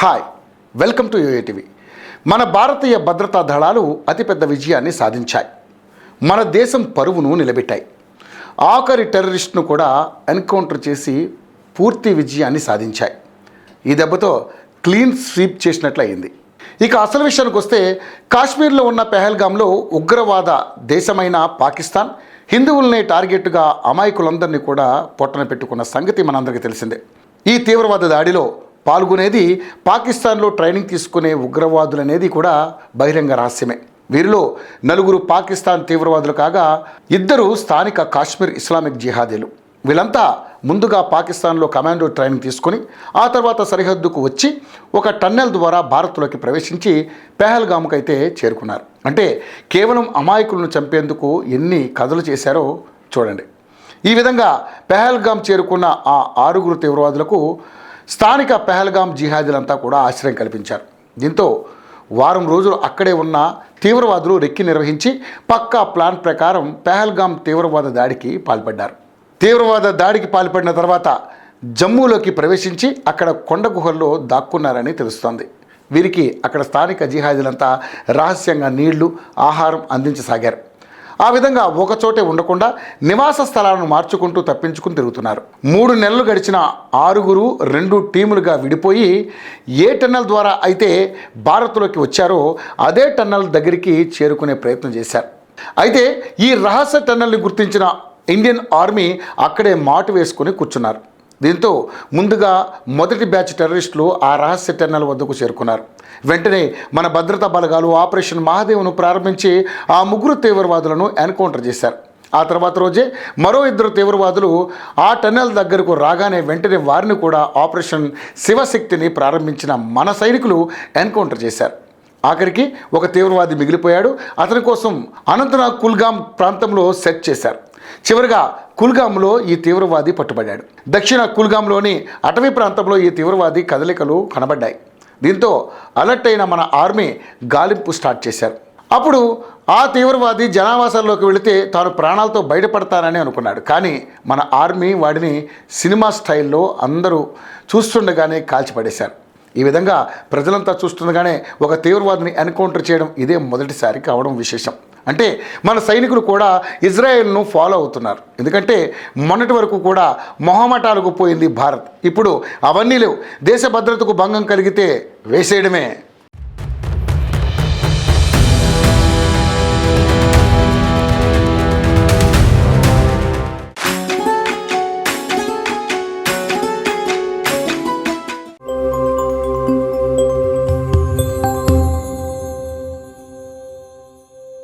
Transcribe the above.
Hi, welcome to యూఏటీవీ. మన భారతీయ భద్రతా దళాలు అతిపెద్ద విజయాన్ని సాధించాయి. మన దేశం పరువును నిలబెట్టాయి. ఆఖరి టెర్రరిస్ట్ను కూడా ఎన్కౌంటర్ చేసి పూర్తి విజయాన్ని సాధించాయి. ఈ దెబ్బతో క్లీన్ స్వీప్ చేసినట్లు అయింది. ఇక అసలు విషయానికి వస్తే, కాశ్మీర్లో ఉన్న పెహల్గాంలో ఉగ్రవాద దేశమైన పాకిస్తాన్ హిందువుల్ని టార్గెట్గా అమాయకులందరినీ కూడా పొట్టన పెట్టుకున్న సంగతి మనందరికీ తెలిసిందే. ఈ తీవ్రవాద దాడిలో పాల్గొనేది పాకిస్తాన్లో ట్రైనింగ్ తీసుకునే ఉగ్రవాదులు అనేది కూడా బహిరంగ రహస్యమే. వీరిలో 4 పాకిస్తాన్ తీవ్రవాదులు కాగా 2 స్థానిక కాశ్మీర్ ఇస్లామిక్ జిహాదీలు. వీళ్ళంతా ముందుగా పాకిస్తాన్లో కమాండో ట్రైనింగ్ తీసుకుని ఆ తర్వాత సరిహద్దుకు వచ్చి ఒక టన్నెల్ ద్వారా భారత్లోకి ప్రవేశించి పెహల్గామ్కు అయితే చేరుకున్నారు. అంటే కేవలం అమాయకులను చంపేందుకు ఎన్ని కథలు చేశారో చూడండి. ఈ విధంగా పెహల్గాం చేరుకున్న ఆ 6 తీవ్రవాదులకు స్థానిక పెహల్గాం జిహాదీలంతా కూడా ఆశ్రయం కల్పించారు. దీంతో వారం రోజులు అక్కడే ఉన్న తీవ్రవాదులు రెక్కి నిర్వహించి పక్కా ప్లాన్ ప్రకారం పెహల్గాం తీవ్రవాద దాడికి పాల్పడ్డారు. తీవ్రవాద దాడికి పాల్పడిన తర్వాత జమ్మూలోకి ప్రవేశించి అక్కడ కొండ గుహల్లో దాక్కున్నారని తెలుస్తోంది. వీరికి అక్కడ స్థానిక జిహాదీలంతా రహస్యంగా నీళ్లు, ఆహారం అందించసాగారు. ఆ విధంగా ఒకచోటే ఉండకుండా నివాస స్థలాలను మార్చుకుంటూ తప్పించుకుని తిరుగుతున్నారు. 3 నెలలు గడిచిన 6 2 టీములుగా విడిపోయి ఏ టన్నెల్ ద్వారా అయితే భారత్లోకి వచ్చారో అదే టన్నెల్ దగ్గరికి చేరుకునే ప్రయత్నం చేశారు. అయితే ఈ రహస్య టన్నెల్ని గుర్తించిన ఇండియన్ ఆర్మీ అక్కడే మాటు వేసుకుని కూర్చున్నారు. దీంతో ముందుగా మొదటి బ్యాచ్ టెర్రరిస్టులు ఆ రహస్య టన్నెల్ వద్దకు చేరుకున్నారు. వెంటనే మన భద్రతా బలగాలు ఆపరేషన్ మహాదేవ్ను ప్రారంభించి ఆ 3 తీవ్రవాదులను ఎన్కౌంటర్ చేశారు. ఆ తర్వాత రోజే మరో 2 తీవ్రవాదులు ఆ టన్నెల్ దగ్గరకు రాగానే వెంటనే వారిని కూడా ఆపరేషన్ శివశక్తిని ప్రారంభించిన మన సైనికులు ఎన్కౌంటర్ చేశారు. ఆఖరికి ఒక తీవ్రవాది మిగిలిపోయాడు. అతని కోసం అనంతనాగ్ కుల్గాం ప్రాంతంలో సెర్చ్ చేశారు. చివరిగా కుల్గాంలో ఈ తీవ్రవాది పట్టుబడ్డాడు. దక్షిణ కుల్గాంలోని అటవీ ప్రాంతంలో ఈ తీవ్రవాది కదలికలు కనబడ్డాయి. దీంతో అలర్ట్ అయిన మన ఆర్మీ గాలింపు స్టార్ట్ చేశారు. అప్పుడు ఆ తీవ్రవాది జనావాసాల్లోకి వెళితే తాను ప్రాణాలతో బయటపడతానని అనుకున్నాడు. కానీ మన ఆర్మీ వాడిని సినిమా స్టైల్లో అందరూ చూస్తుండగానే కాల్చిపడేశారు. ఈ విధంగా ప్రజలంతా చూస్తుండగానే ఒక తీవ్రవాదిని ఎన్కౌంటర్ చేయడం ఇదే మొదటిసారి కావడం విశేషం. అంటే మన సైనికులు కూడా ఇజ్రాయెల్ను ఫాలో అవుతున్నారు. ఎందుకంటే మొన్నటి వరకు కూడా మొహమాటాలకు పోయింది భారత్. ఇప్పుడు అవన్నీ లేవు. దేశ భద్రతకు భంగం కలిగితే వేసేయడమే.